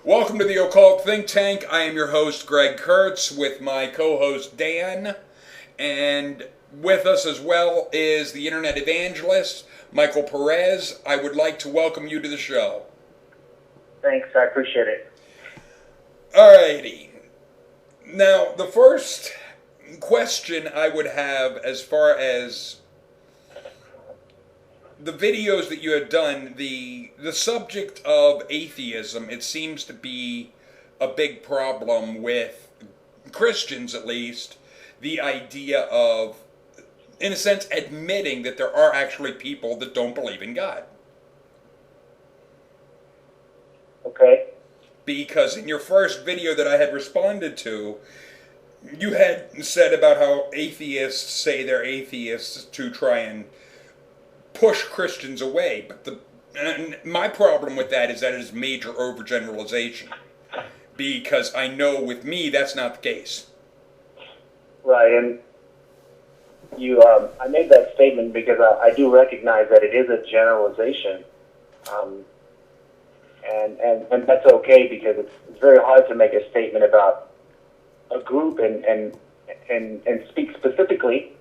Welcome to the Occult Think Tank. I am your host, Greg Kurtz, with my co-host, Dan. And with us as well is the Internet Evangelist, Michael Perez. I would like to welcome you to the show. Thanks, I appreciate it. Alrighty. Now, the first question I would have as far as the videos that you have done, the subject of atheism, it seems to be a big problem with Christians, at least, the idea of, in a sense, admitting that there are actually people that don't believe in God. Okay. Because in your first video that I had responded to, you had said about how atheists say they're atheists to try and push Christians away, and my problem with that is that it is major overgeneralization, because I know with me that's not the case. Right, and I made that statement because I do recognize that it is a generalization, and that's okay, because it's very hard to make a statement about a group and speak specifically,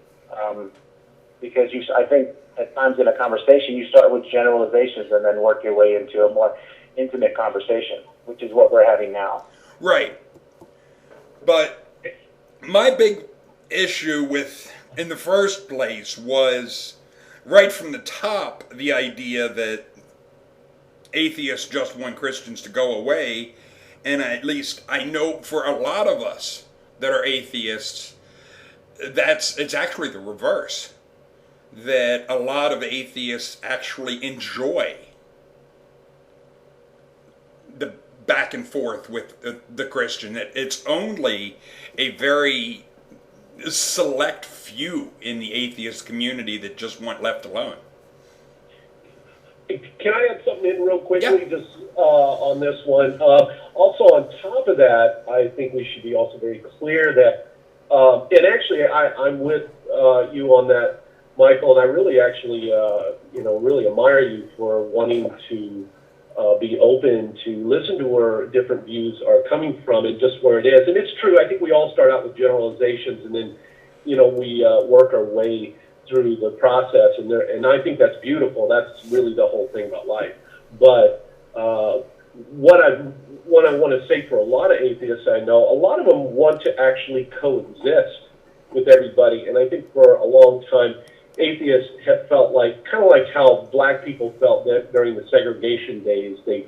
because I think at times in a conversation you start with generalizations and then work your way into a more intimate conversation, which is what we're having now. Right. But my big issue with, in the first place, was right from the top the idea that atheists just want Christians to go away, and at least I know for a lot of us that are atheists, it's actually the reverse. That a lot of atheists actually enjoy the back and forth with the Christian. It's only a very select few in the atheist community that just want left alone. Can I add something in real quickly, Yeah. just on this one? Also, on top of that, I think we should be also very clear that, and actually, I'm with you on that, Michael, and I really actually, really admire you for wanting to be open to listen to where different views are coming from and just where it is. And it's true, I think we all start out with generalizations, and then, we work our way through the process, and I think that's beautiful. That's really the whole thing about life. But what I want to say for a lot of atheists I know, a lot of them want to actually coexist with everybody, and I think for a long time, atheists have felt like, kind of like how black people felt that during the segregation days. They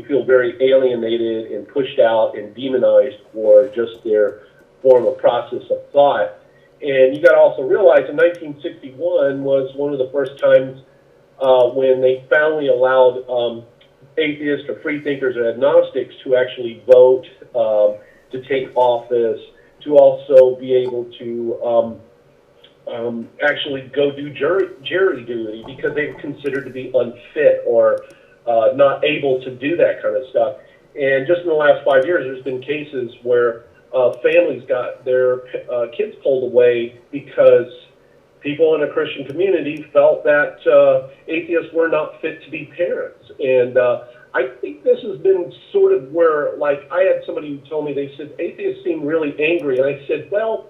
feel very alienated and pushed out and demonized for just their form of process of thought. And you got to also realize in 1961 was one of the first times when they finally allowed atheists or free thinkers or agnostics to actually vote, to take office, to also be able to actually go do jury duty, because they were considered to be unfit or not able to do that kind of stuff. And just in the last 5 years, there's been cases where families got their kids pulled away because people in a Christian community felt that atheists were not fit to be parents. And I think this has been sort of where, like, I had somebody who told me, they said, atheists seem really angry. And I said, well,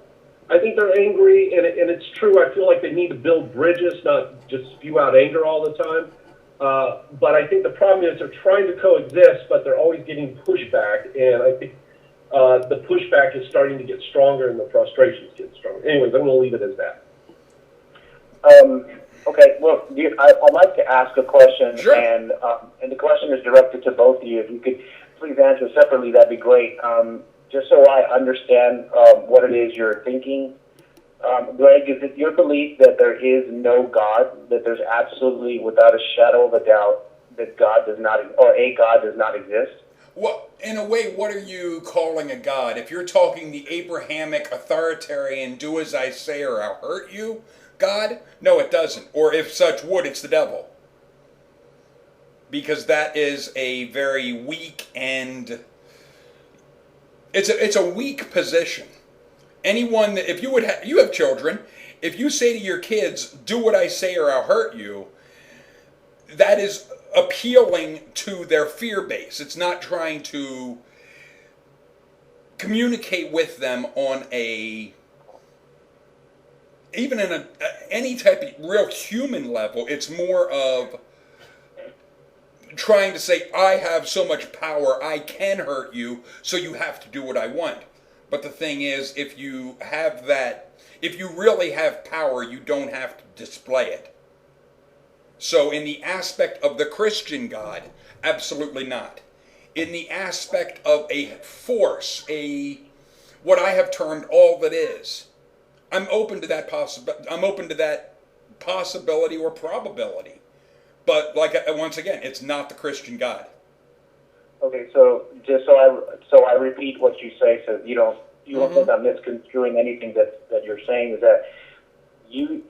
I think they're angry, and it's true. I feel like they need to build bridges, not just spew out anger all the time. But I think the problem is they're trying to coexist, but they're always getting pushback. And I think the pushback is starting to get stronger and the frustrations get stronger. Anyways, I'm going to leave it as that. Okay, well, I'd like to ask a question, Sure. And the question is directed to both of you. If you could please answer separately, that'd be great. Just so I understand what it is you're thinking. Greg, is it your belief that there is no God, that there's absolutely, without a shadow of a doubt, that God does not, or a God does not exist? Well, in a way, what are you calling a God? If you're talking the Abrahamic authoritarian, do as I say or I'll hurt you God, no, it doesn't. Or if such would, it's the devil. Because that is a very weak and it's a weak position. Anyone that, if you would you have children, if you say to your kids, do what I say or I'll hurt you, that is appealing to their fear base. It's not trying to communicate with them on a, even in any type of real human level. It's more of trying to say, I have so much power, I can hurt you, so you have to do what I want. But the thing is, if you have that, if you really have power, you don't have to display it. So in the aspect of the Christian God, absolutely not. In the aspect of a force, what I have termed all that is, I'm open to that possibility or probability. But once again, it's not the Christian God. Okay, so just so I repeat what you say, so you don't think I'm misconstruing anything that you're saying, is that you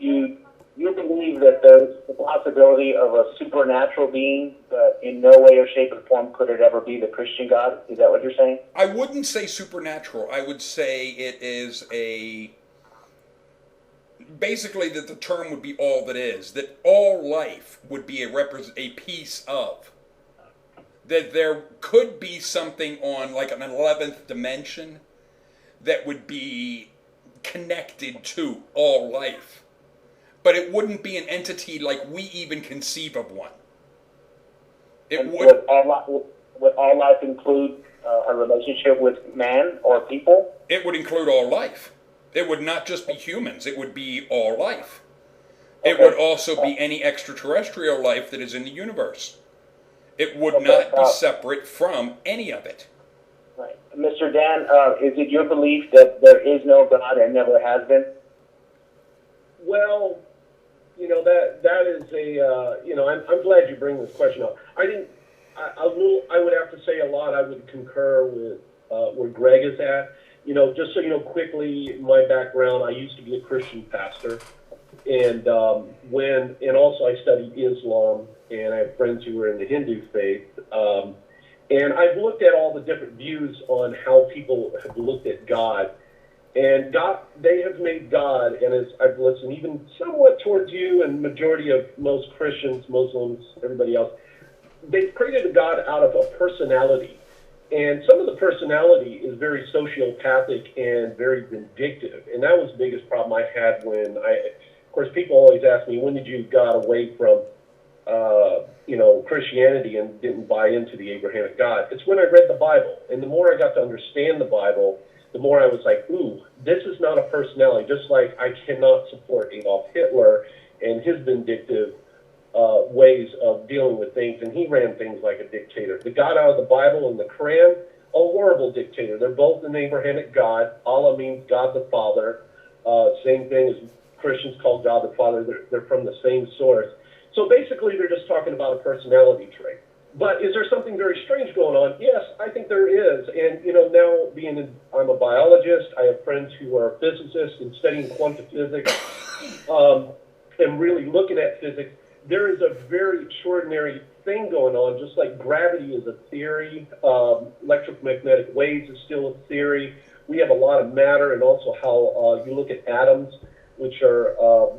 believe that there's the possibility of a supernatural being, but in no way or shape or form could it ever be the Christian God? Is that what you're saying? I wouldn't say supernatural. I would say it is basically that the term would be all that is, that all life would be a piece of. That there could be something on like an 11th dimension that would be connected to all life. But it wouldn't be an entity like we even conceive of one. Would all life include a relationship with man or people? It would include all life. It would not just be humans. It would be all life. Okay. It would also be any extraterrestrial life that is in the universe. It would not be separate from any of it. Right. Mr. Dan, is it your belief that there is no God and never has been? Well, that is I'm glad you bring this question up. I would have to say a lot. I would concur with where Greg is at. Just so you know quickly, my background, I used to be a Christian pastor, and also I studied Islam, and I have friends who were in the Hindu faith, and I've looked at all the different views on how people have looked at God, and they have made God, and as I've listened even somewhat towards you and majority of most Christians, Muslims, everybody else, they've created a God out of a personality. And some of the personality is very sociopathic and very vindictive. And that was the biggest problem I had of course, people always ask me, when did you got away from, Christianity and didn't buy into the Abrahamic God? It's when I read the Bible. And the more I got to understand the Bible, the more I was like, ooh, this is not a personality. Just like I cannot support Adolf Hitler and his vindictive ways of dealing with things, and he ran things like a dictator. The God out of the Bible and the Quran, a horrible dictator. They're both an Abrahamic God. Allah means God the Father. Same thing as Christians call God the Father. They're from the same source. So basically, they're just talking about a personality trait. But is there something very strange going on? Yes, I think there is. And, now I'm a biologist, I have friends who are physicists and studying quantum physics, and really looking at physics. There is a very extraordinary thing going on, just like gravity is a theory, electromagnetic waves is still a theory. We have a lot of matter, and also how you look at atoms, which are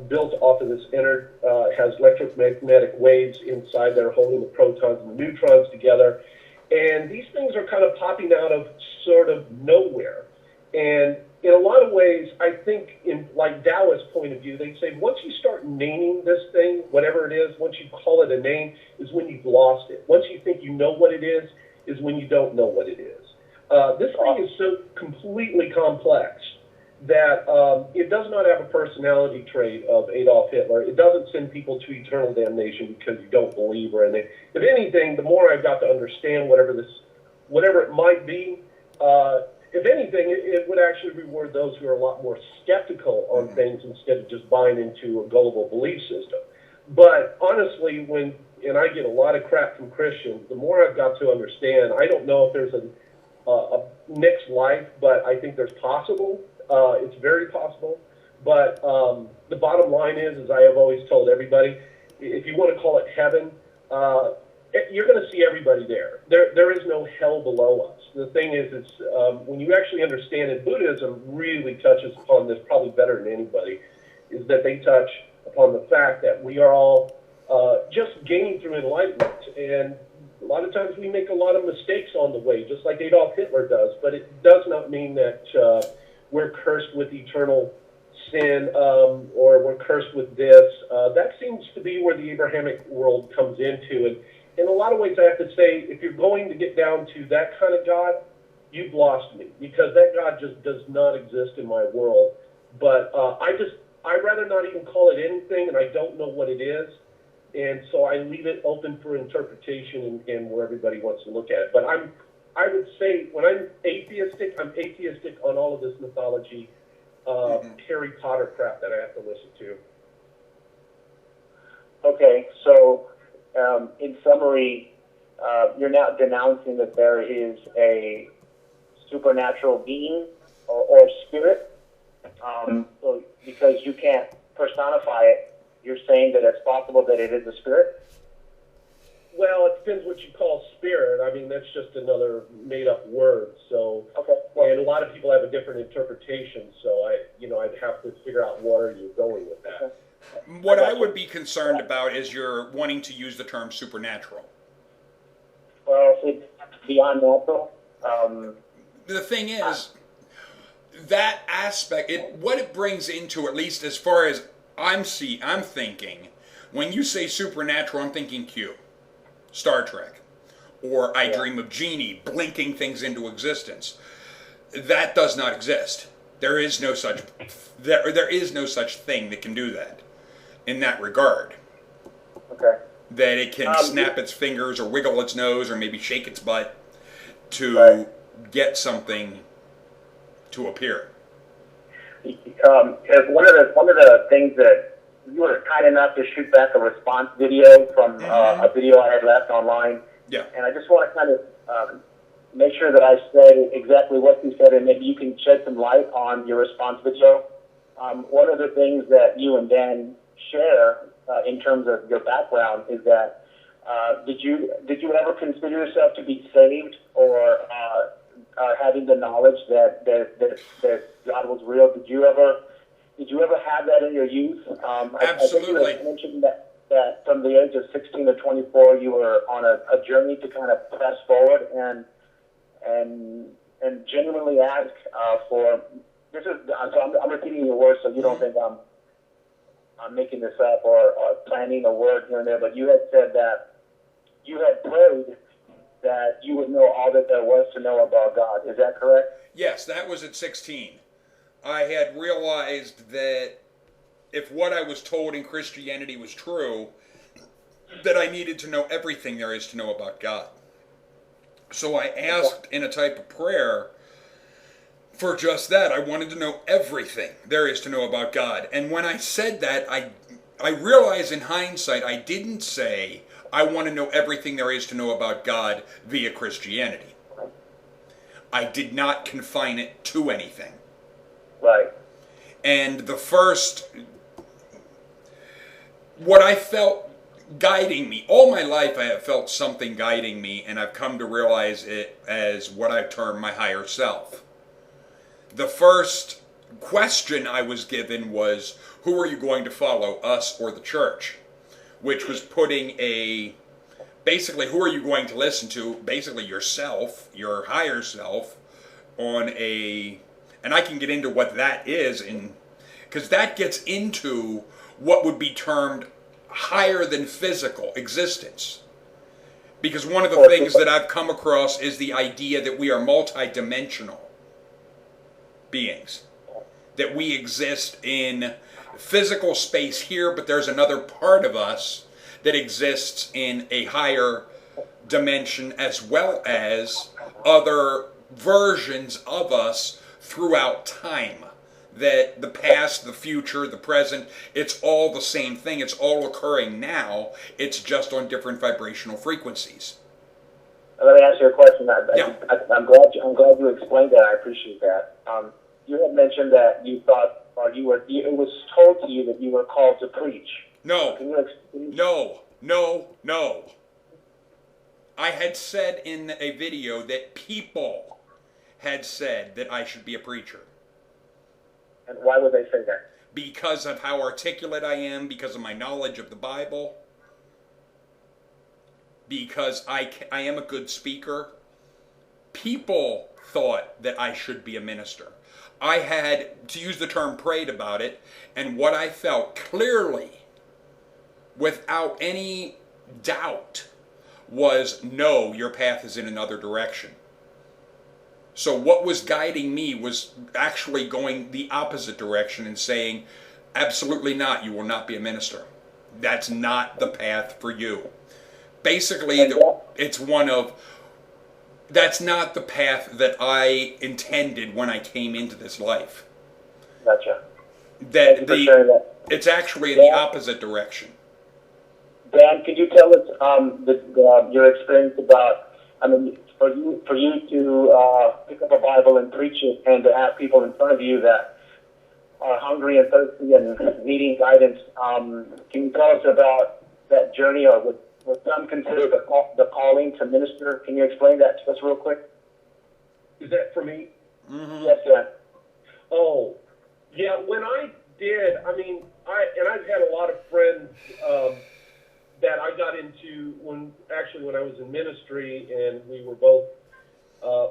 built off of this has electromagnetic waves inside there holding the protons and the neutrons together. And these things are kind of popping out of sort of nowhere. And in a lot of ways, I think in like Taoist point of view, they say once you start naming this thing, whatever it is, once you call it a name, is when you've lost it. Once you think you know what it is when you don't know what it is. This thing is so completely complex that it does not have a personality trait of Adolf Hitler. It doesn't send people to eternal damnation because you don't believe or anything. If anything, the more I've got to understand whatever it might be, if anything, it would actually reward those who are a lot more skeptical on things instead of just buying into a gullible belief system. But honestly, and I get a lot of crap from Christians, the more I've got to understand, I don't know if there's a mixed life, but I think there's possible. It's very possible. But the bottom line is, as I have always told everybody, if you want to call it heaven, you're going to see everybody there. There is no hell below us. The thing is, it's when you actually understand it, Buddhism really touches upon this probably better than anybody, is that they touch upon the fact that we are all just gaining through enlightenment. And a lot of times we make a lot of mistakes on the way, just like Adolf Hitler does, but it does not mean that we're cursed with eternal sin or we're cursed with this. That seems to be where the Abrahamic world comes into. And in a lot of ways, I have to say, if you're going to get down to that kind of God, you've lost me, because that God just does not exist in my world. But I'd rather not even call it anything, and I don't know what it is. And so I leave it open for interpretation and where everybody wants to look at it. But I would say when I'm atheistic on all of this mythology, Harry Potter crap that I have to listen to. Okay, so in summary, you're now denouncing that there is a supernatural being or spirit, so because you can't personify it, you're saying that it's possible that it is a spirit? Well, it depends what you call spirit. I mean, that's just another made-up word. So, okay. Well, and a lot of people have a different interpretation. So I'd have to figure out where you're going with that. What I would be concerned about is you're wanting to use the term supernatural. Well, it's beyond natural. The thing is, that aspect, what it brings into, at least as far as I'm thinking, when you say supernatural, I'm thinking Q, Star Trek, or I Dream of Jeannie, blinking things into existence. That does not exist. There is no such thing that can do that in that regard. Okay. That it can snap its fingers or wiggle its nose or maybe shake its butt to get something to appear. One of the things that you were kind enough to shoot back a response video from a video I had left online. Yeah. And I just want to kind of make sure that I say exactly what you said, and maybe you can shed some light on your response video. One of the things that you and Dan share in terms of your background is that did you ever consider yourself to be saved or having the knowledge that God was real? Did you ever have that in your youth? Absolutely. I think you mentioned that from the age of 16 to 24, you were on a journey to kind of press forward and genuinely ask for this is. So I'm repeating your words, so you don't think I'm making this up or planning a word here and there. But you had said that you had prayed that you would know all that there was to know about God. Is that correct? Yes, that was at 16. I had realized that if what I was told in Christianity was true, that I needed to know everything there is to know about God. So I asked in a type of prayer for just that. I wanted to know everything there is to know about God. And when I said that, I realized in hindsight I didn't say I want to know everything there is to know about God via Christianity. I did not confine it to anything. Right. And what I felt guiding me, all my life I have felt something guiding me, and I've come to realize it as what I term my higher self. The first question I was given was, who are you going to follow, us or the church? Which was putting basically, who are you going to listen to? Basically yourself, your higher self, and I can get into what that is, because that gets into what would be termed higher than physical existence. Because one of the things that I've come across is the idea that we are multidimensional beings. That we exist in physical space here, but there's another part of us that exists in a higher dimension, as well as other versions of us throughout time. That the past, the future, the present, it's all the same thing. It's all occurring now. It's just on different vibrational frequencies. Let me ask you a question. Yeah. I'm glad you explained that. I appreciate that. You had mentioned that you thought, or it was told to you that you were called to preach. No. Can you explain? No. I had said in a video that people had said that I should be a preacher. And why would they say that? Because of how articulate I am, because of my knowledge of the Bible. because I am a good speaker, people thought that I should be a minister. I had, to use the term, prayed about it, and what I felt clearly, without any doubt, was no, your path is in another direction. So what was guiding me was actually going the opposite direction and saying, absolutely not, you will not be a minister. That's not the path for you. Basically, that's not the path that I intended when I came into this life. Gotcha. Thank you for sharing that. It's actually in the opposite direction. Dan, could you tell us your experience about, for you to pick up a Bible and preach it and to have people in front of you that are hungry and thirsty and needing guidance, can you tell us about that journey, or what some consider the calling to minister? Can you explain that to us real quick? Is that for me? Mm-hmm. Yes, Dan. Oh, yeah, when I did, I've had a lot of friends that I got into when I was in ministry, and we were both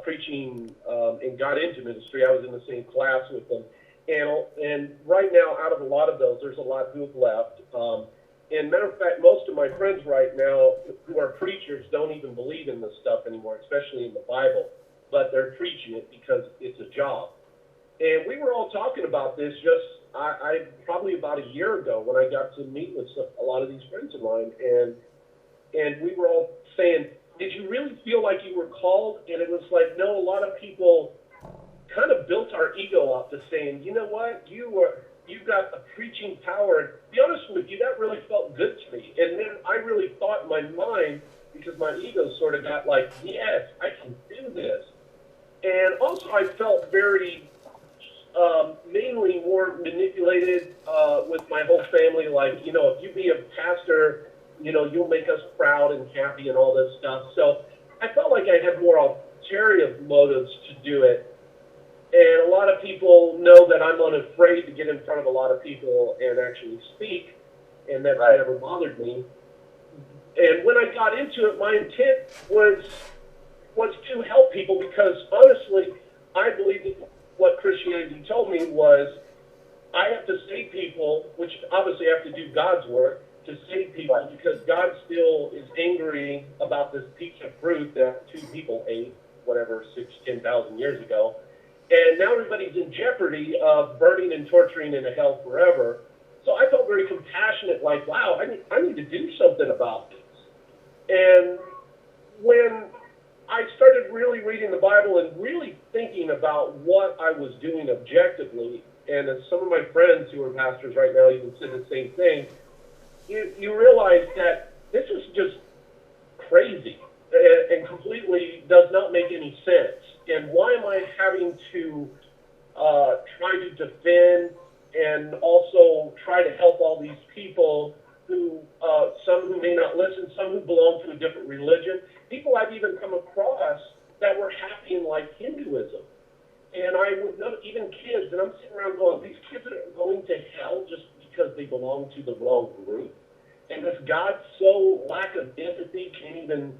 preaching and got into ministry. I was in the same class with them. And right now, out of a lot of those, there's a lot who have left. And matter of fact, most of my friends right now who are preachers don't even believe in this stuff anymore, especially in the Bible. But they're preaching it because it's a job. And we were all talking about this I probably about a year ago when I got to meet with a lot of these friends of mine. And we were all saying, did you really feel like you were called? And it was like, no, a lot of people kind of built our ego up to saying, you know what, you've got a preaching power. And to be honest with you, that really felt good to me. And then I really thought in my mind, because my ego sort of got like, yes, I can do this. And also I felt very, mainly more manipulated with my whole family. Like, if you be a pastor, you'll make us proud and happy and all this stuff. So I felt like I had more ulterior motives to do it. And a lot of people know that I'm unafraid to get in front of a lot of people and actually speak, and that's never bothered me. And when I got into it, my intent was to help people, because honestly, I believe that what Christianity told me was I have to save people, which obviously I have to do God's work to save people, because God still is angry about this piece of fruit that 2 people ate, whatever, 10,000 years ago. And now everybody's in jeopardy of burning and torturing in a hell forever. So I felt very compassionate, like, wow, I need to do something about this. And when I started really reading the Bible and really thinking about what I was doing objectively, and as some of my friends who are pastors right now even said the same thing, you realize that this is just crazy and completely does not make any sense. And why am I having to try to defend and also try to help all these people who, some who may not listen, some who belong to a different religion, people I've even come across that were happy in like Hinduism. And I would know, even kids, and I'm sitting around going, these kids are going to hell just because they belong to the wrong group. And this God so lack of empathy can't even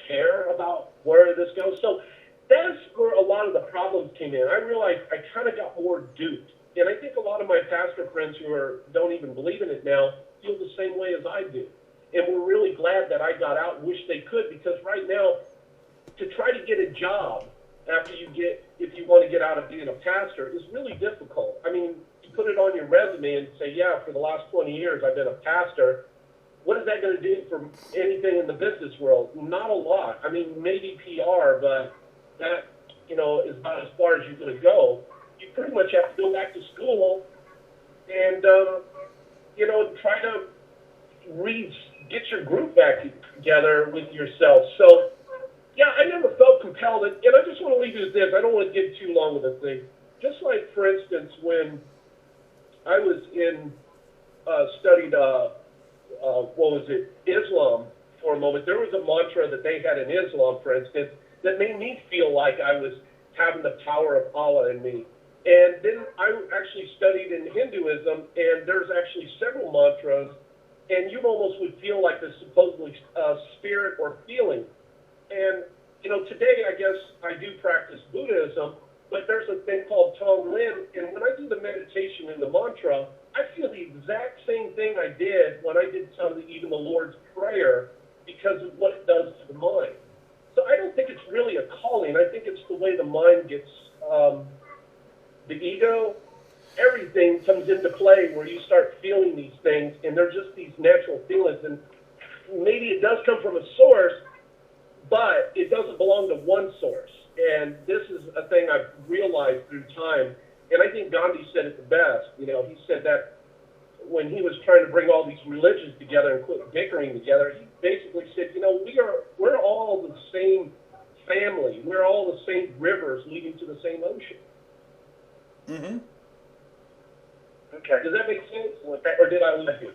care about where this goes. So that's where a lot of the problems came in. I realized I kind of got more duped. And I think a lot of my pastor friends who don't even believe in it now feel the same way as I do. And we're really glad that I got out and wish they could, because right now, to try to get a job after if you want to get out of being a pastor, is really difficult. I mean, you put it on your resume and say, yeah, for the last 20 years I've been a pastor. What is that going to do for anything in the business world? Not a lot. I mean, maybe PR, but that, is about as far as you're going to go. You pretty much have to go back to school and, try to get your group back together with yourself. So, yeah, I never felt compelled. And I just want to leave you with this. I don't want to get too long with the thing. Just like, for instance, when I was studied, Islam for a moment, there was a mantra that they had in Islam, for instance, that made me feel like I was having the power of Allah in me. And then I actually studied in Hinduism, and there's actually several mantras and you almost would feel like this supposedly spirit or feeling. And, today I guess I do practice Buddhism, but there's a thing called Tonglen, and when I do the meditation and the mantra, I feel the exact same thing I did when I did even the Lord's Prayer, because of what it does to the mind. So I don't think it's really a calling. I think it's the way the mind gets, the ego, everything comes into play where you start feeling these things, and they're just these natural feelings. And maybe it does come from a source, but it doesn't belong to one source. And this is a thing I've realized through time. And I think Gandhi said it the best. He said that when he was trying to bring all these religions together and quit bickering together, he basically said, we're all the same family. We're all the same rivers leading to the same ocean. Mm-hmm. Okay. Does that make sense? Or did I lose you?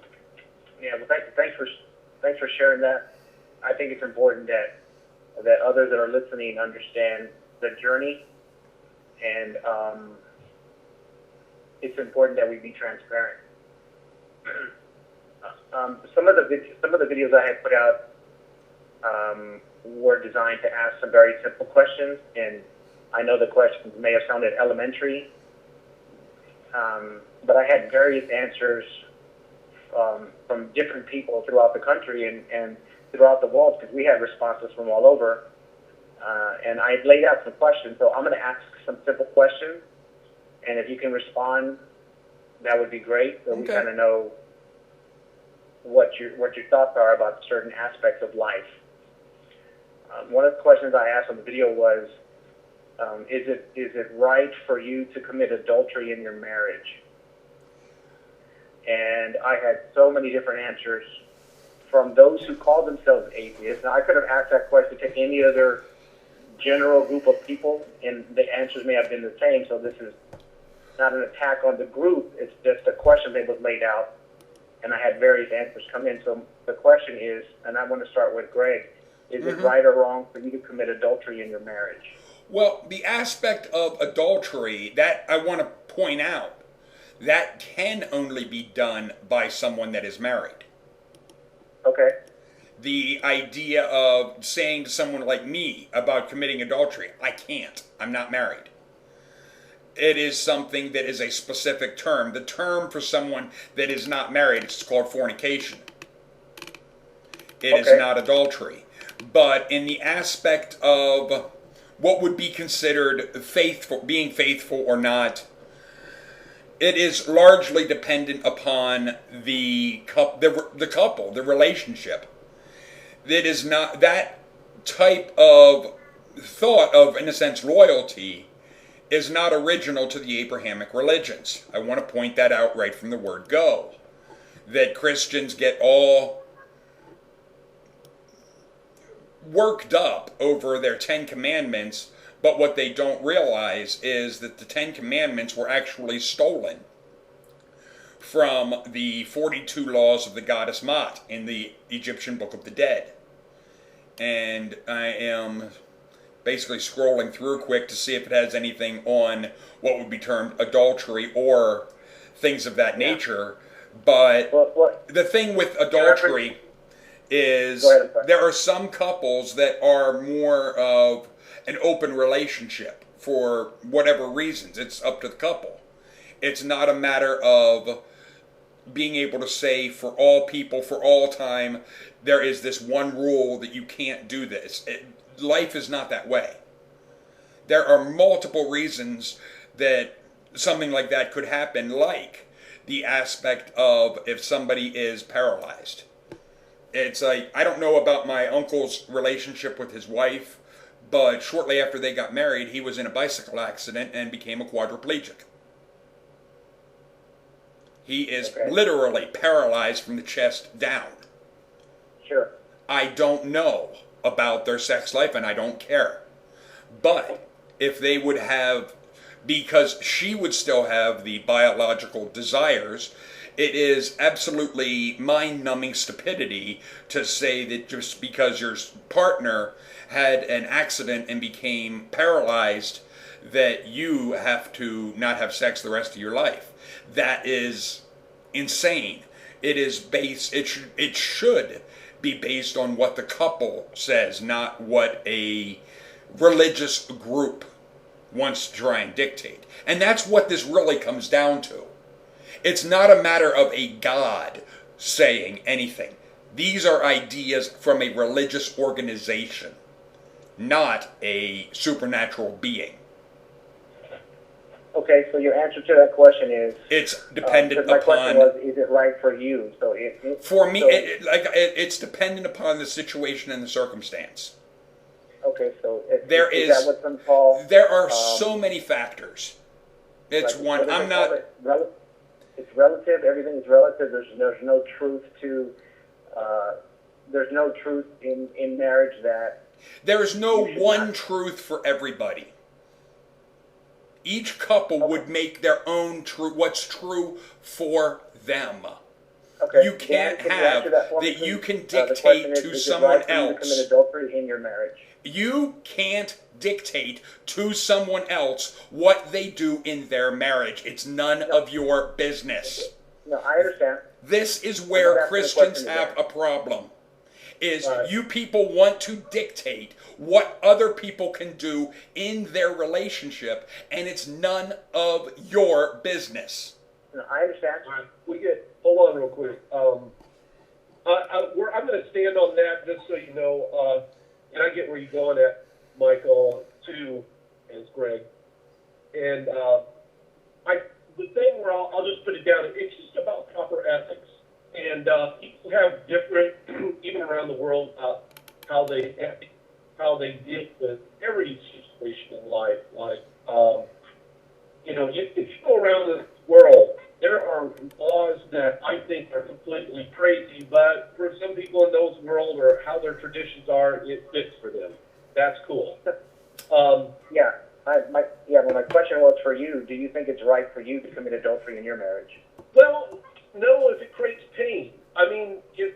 Yeah. Well, thanks for sharing that. I think it's important that others that are listening understand the journey, and it's important that we be transparent. Some of the videos I had put out were designed to ask some very simple questions, and I know the questions may have sounded elementary, but I had various answers from different people throughout the country and throughout the world, because we had responses from all over. And I laid out some questions, so I'm going to ask some simple questions, and if you can respond, that would be great, so we kind of know what your thoughts are about certain aspects of life. One of the questions I asked on the video was, is it right for you to commit adultery in your marriage? And I had so many different answers from those who call themselves atheists. Now, I could have asked that question to any other general group of people, and the answers may have been the same, so this is not an attack on the group. It's just a question that was laid out, and I had various answers come in. So the question is, and I want to start with Greg, is it right or wrong for you to commit adultery in your marriage? Well, the aspect of adultery that I want to point out, that can only be done by someone that is married. Okay. The idea of saying to someone like me about committing adultery, I can't. I'm not married. It is something that is a specific term. The term for someone that is not married is called fornication. It is not adultery. But in the aspect of what would be considered faithful, being faithful or not, it is largely dependent upon the couple, the relationship. It is not that type of thought of, in a sense, loyalty is not original to the Abrahamic religions. I want to point that out right from the word go. That Christians get all worked up over their 10 Commandments, but what they don't realize is that the 10 Commandments were actually stolen from the 42 laws of the goddess Maat in the Egyptian Book of the Dead. And I am basically scrolling through quick to see if it has anything on what would be termed adultery or things of that nature. But the thing with adultery is there are some couples that are more of an open relationship for whatever reasons. It's up to the couple. It's not a matter of being able to say for all people, for all time, there is this one rule that you can't do this. Life is not that way. There are multiple reasons that something like that could happen, like the aspect of if somebody is paralyzed. It's like, I don't know about my uncle's relationship with his wife, but shortly after they got married, he was in a bicycle accident and became a quadriplegic. He is literally paralyzed from the chest down. Sure. I don't know about their sex life, and I don't care. But if they would have, because she would still have the biological desires, it is absolutely mind-numbing stupidity to say that just because your partner had an accident and became paralyzed, that you have to not have sex the rest of your life. That is insane. It is based. It should be based on what the couple says, not what a religious group wants to try and dictate. And that's what this really comes down to. It's not a matter of a God saying anything. These are ideas from a religious organization, not a supernatural being. Okay, so your answer to that question is... It's dependent my upon... question was, is it right for you? So for me, it's dependent upon the situation and the circumstance. Okay, so is that what some call... There are so many factors. It's like, one... I'm not... It's relative. Everything is relative. There's no truth to... there's no truth in marriage that... There is no one truth for everybody. Each couple would make their own what's true for them. Okay. You can't have that you can dictate to someone else. To commit adultery in your marriage. You can't dictate to someone else what they do in their marriage. It's none of your business. No, I understand. This is where Christians have a problem. You people want to dictate what other people can do in their relationship, and it's none of your business. No, I understand. Hold on real quick. I'm going to stand on that just so you know, and I get where you're going at, Michael, too, as Greg. And the thing where I'll just put it down, it's just about proper ethics. And people have different, even around the world, how they deal with every situation in life. Like, if you go around the world, there are laws that I think are completely crazy, but for some people in those world or how their traditions are, it fits for them. That's cool. My question was for you. Do you think it's right for you to commit adultery in your marriage? Well, no, if it creates pain. I mean, if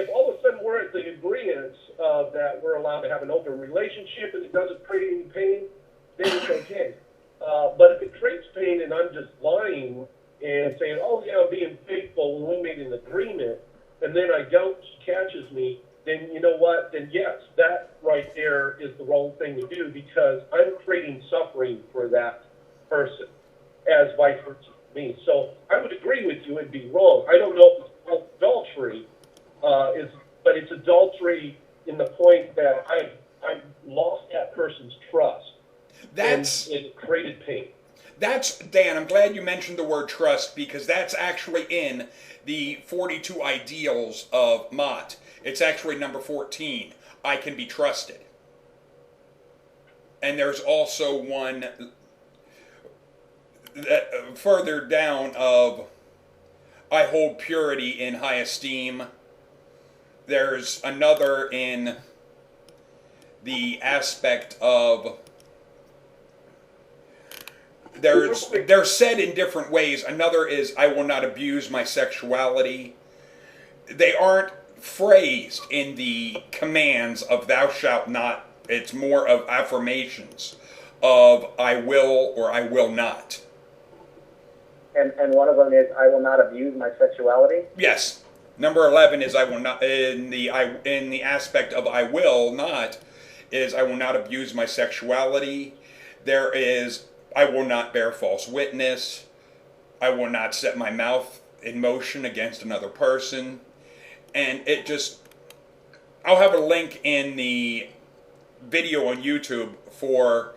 all of a sudden we're at the agreement that we're allowed to have an open relationship and it doesn't create any pain, then it's okay. But if it creates pain and I'm just lying and saying, oh, yeah, I'm being faithful when we made an agreement, and then I don't, she catches me, then you know what? Then yes, that right there is the wrong thing to do because I'm creating suffering for that person as vice versa for me. So I would agree with you, it'd be wrong. I don't know if it's called adultery, but it's adultery in the point that I've lost that person's trust. And it created pain. Dan, I'm glad you mentioned the word trust because that's actually in the 42 ideals of Maat. It's actually number 14. I can be trusted. And there's also one that, further down of I hold purity in high esteem. There's another in the aspect of they're said in different ways. Another is I will not abuse my sexuality. They aren't phrased in the commands of thou shalt not. It's more of affirmations of I will or I will not. And one of them is I will not abuse my sexuality? Yes. Number 11 is I will not, in the aspect of I will not, is I will not abuse my sexuality. There is I will not bear false witness. I will not set my mouth in motion against another person. And it just, I'll have a link in the video on YouTube for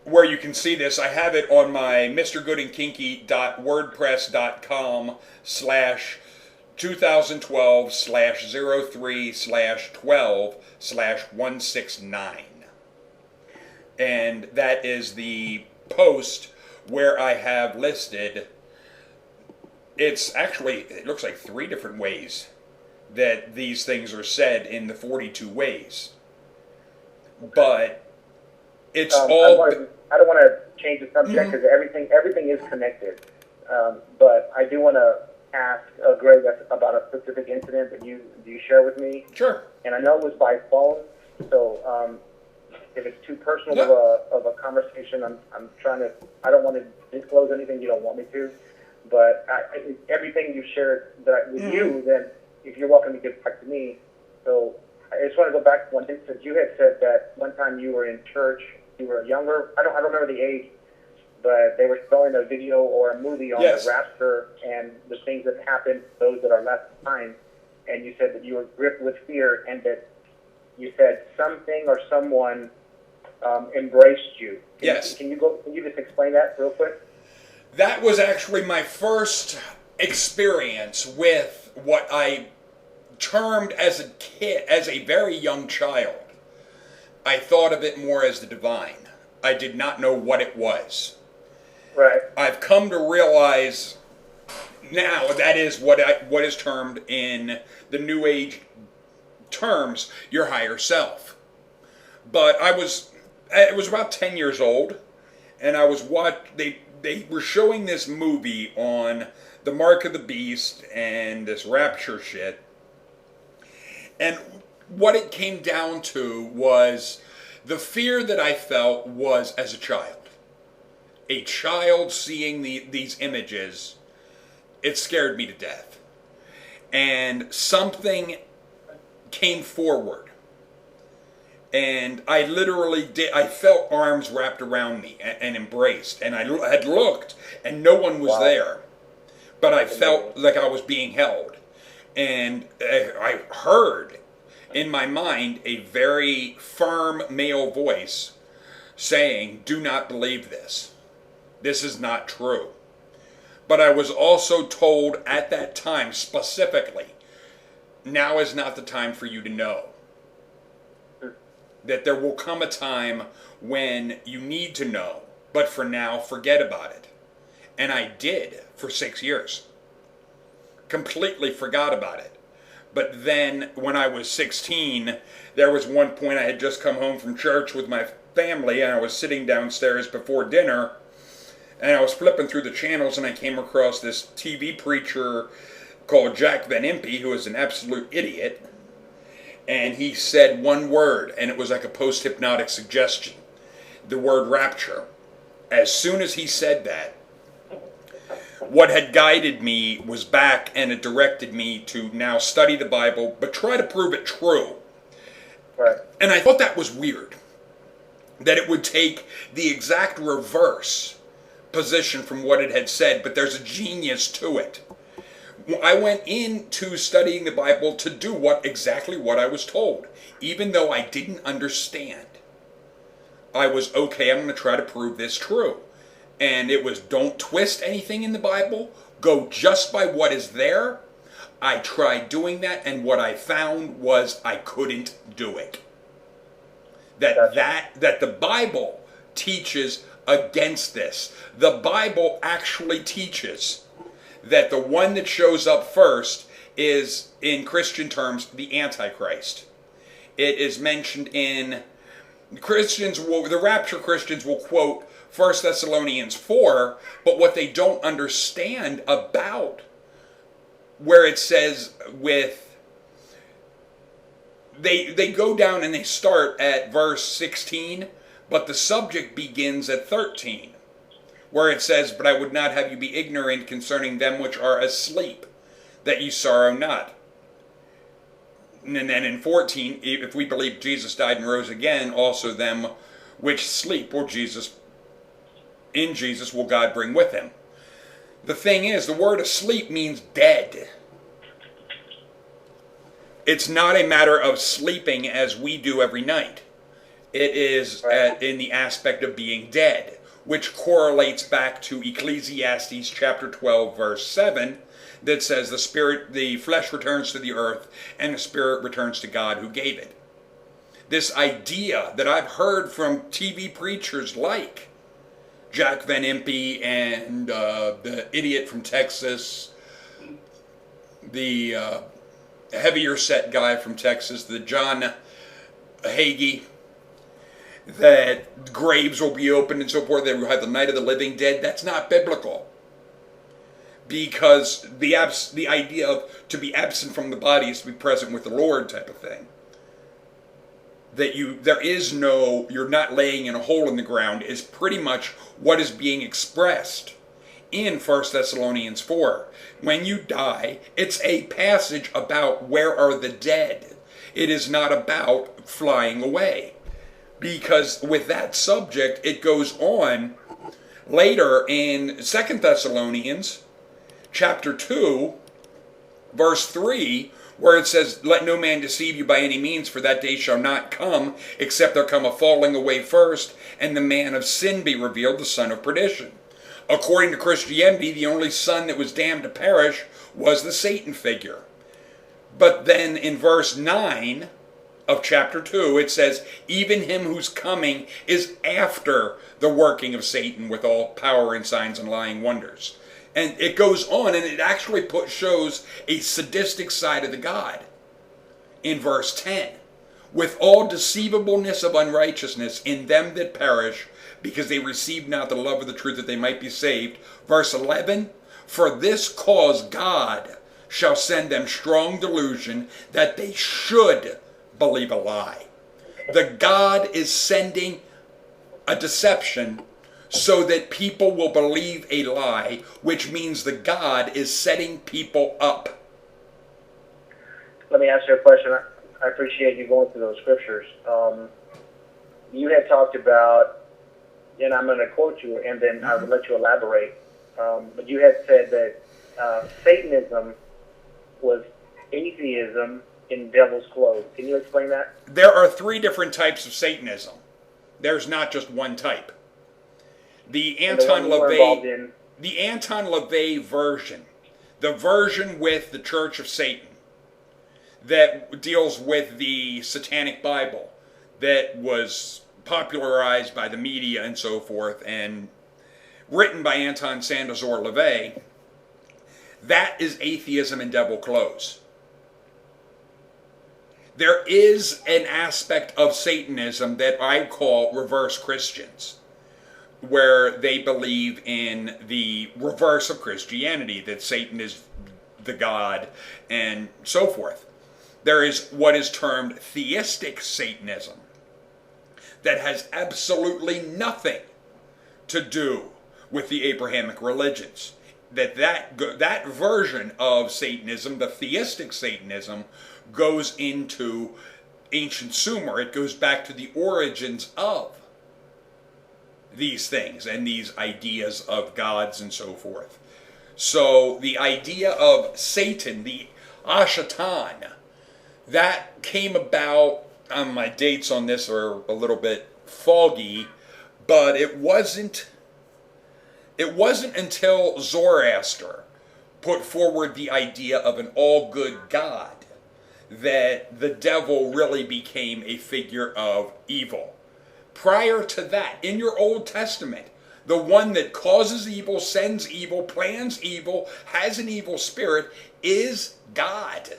where you can see this. I have it on my mrgoodandkinky.wordpress.com/2012/03/12/169. And that is the post where I have listed, it's actually, it looks like 3 different ways that these things are said in the 42 ways. But it's all... I don't want to change the subject because everything is connected. But I do want to ask Greg about a specific incident that you share with me. Sure. And I know it was by phone, so... if it's too personal of a conversation, I don't want to disclose anything you don't want me to. But everything you shared with you, then if you're welcome to give back to me. So I just want to go back to one instance. You had said that one time you were in church, you were younger. I don't remember the age, but they were showing a video or a movie on the rapture and the things that happen to those that are left behind. And you said that you were gripped with fear, and that you said something or someone embraced you. Can you just explain that real quick? That was actually my first experience with what I termed as a kid, as a very young child. I thought of it more as the divine. I did not know what it was. Right. I've come to realize now that is what is termed in the New Age terms your higher self. But it was about 10 years old, and I was they were showing this movie on the Mark of the Beast and this rapture shit. And what it came down to was the fear that I felt was as a child. A child seeing these images, it scared me to death. And something came forward. And I literally I felt arms wrapped around me and embraced. And I had looked, and no one was there. But I felt like I was being held. And I heard in my mind a very firm male voice saying, "Do not believe this. This is not true." But I was also told at that time specifically, now is not the time for you to know. That there will come a time when you need to know, but for now, forget about it. And I did for 6 years. Completely forgot about it. But then, when I was 16, there was one point I had just come home from church with my family, and I was sitting downstairs before dinner, and I was flipping through the channels, and I came across this TV preacher called Jack Van Impe, who is an absolute idiot. And he said one word, and it was like a post-hypnotic suggestion. The word rapture. As soon as he said that, what had guided me was back, and it directed me to now study the Bible, but try to prove it true. Right. And I thought that was weird. That it would take the exact reverse position from what it had said, but there's a genius to it. I went into studying the Bible to do exactly what I was told, even though I didn't understand. I was, okay, I'm going to try to prove this true. And it was, don't twist anything in the Bible, go just by what is there. I tried doing that, and what I found was I couldn't do it. That the Bible teaches against this. The Bible actually teaches that the one that shows up first is, in Christian terms, the Antichrist. It is mentioned in the rapture Christians will quote 1 Thessalonians 4, but what they don't understand about where it says they go down and they start at verse 16, but the subject begins at 13. Where it says, "But I would not have you be ignorant concerning them which are asleep, that ye sorrow not." And then in 14, "If we believe Jesus died and rose again, also them which sleep in Jesus will God bring with him." The thing is, the word asleep means dead. It's not a matter of sleeping as we do every night. It is in the aspect of being dead, which correlates back to Ecclesiastes chapter 12, verse 7, that says the flesh returns to the earth, and the spirit returns to God who gave it. This idea that I've heard from TV preachers like Jack Van Impe and the idiot from Texas, the heavier set guy from Texas, the John Hagee, that graves will be opened and so forth, that we'll have the night of the living dead. That's not biblical. Because the idea of to be absent from the body is to be present with the Lord type of thing. That you're not laying in a hole in the ground is pretty much what is being expressed in 1 Thessalonians 4. When you die, it's a passage about where are the dead. It is not about flying away. Because with that subject, it goes on later in 2 Thessalonians chapter 2, verse 3, where it says, "Let no man deceive you by any means, for that day shall not come, except there come a falling away first, and the man of sin be revealed, the son of perdition." According to Christianity, the only son that was damned to perish was the Satan figure. But then in verse 9 of chapter 2, it says, "Even him whose coming is after the working of Satan with all power and signs and lying wonders." And it goes on, and it actually shows a sadistic side of the God. In verse 10, "With all deceivableness of unrighteousness in them that perish, because they received not the love of the truth that they might be saved." Verse 11, "For this cause God shall send them strong delusion, that they should believe a lie." The God is sending a deception so that people will believe a lie, which means the God is setting people up. Let me ask you a question. I appreciate you going through those scriptures. You had talked about, and I'm going to quote you, and then I will let you elaborate. But you had said that Satanism was atheism in devil's clothes. Can you explain that? There are 3 different types of Satanism. There's not just one type. The Anton LaVey version, the version with the Church of Satan, that deals with the Satanic Bible, that was popularized by the media and so forth, and written by Anton Sandazor LaVey, that is atheism in devil clothes. There is an aspect of Satanism that I call reverse Christians, where they believe in the reverse of Christianity, that Satan is the God and so forth. There is what is termed theistic Satanism, that has absolutely nothing to do with the Abrahamic religions. That version of Satanism, the theistic Satanism, goes into ancient Sumer. It goes back to the origins of these things and these ideas of gods and so forth. So the idea of Satan, the Ashatan, that came about, my dates on this are a little bit foggy, but it wasn't until Zoroaster put forward the idea of an all-good God that the devil really became a figure of evil. Prior to that, in your Old Testament, the one that causes evil, sends evil, plans evil, has an evil spirit, is God.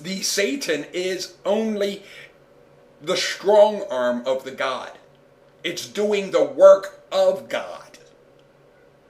The Satan is only the strong arm of the God. It's doing the work of God.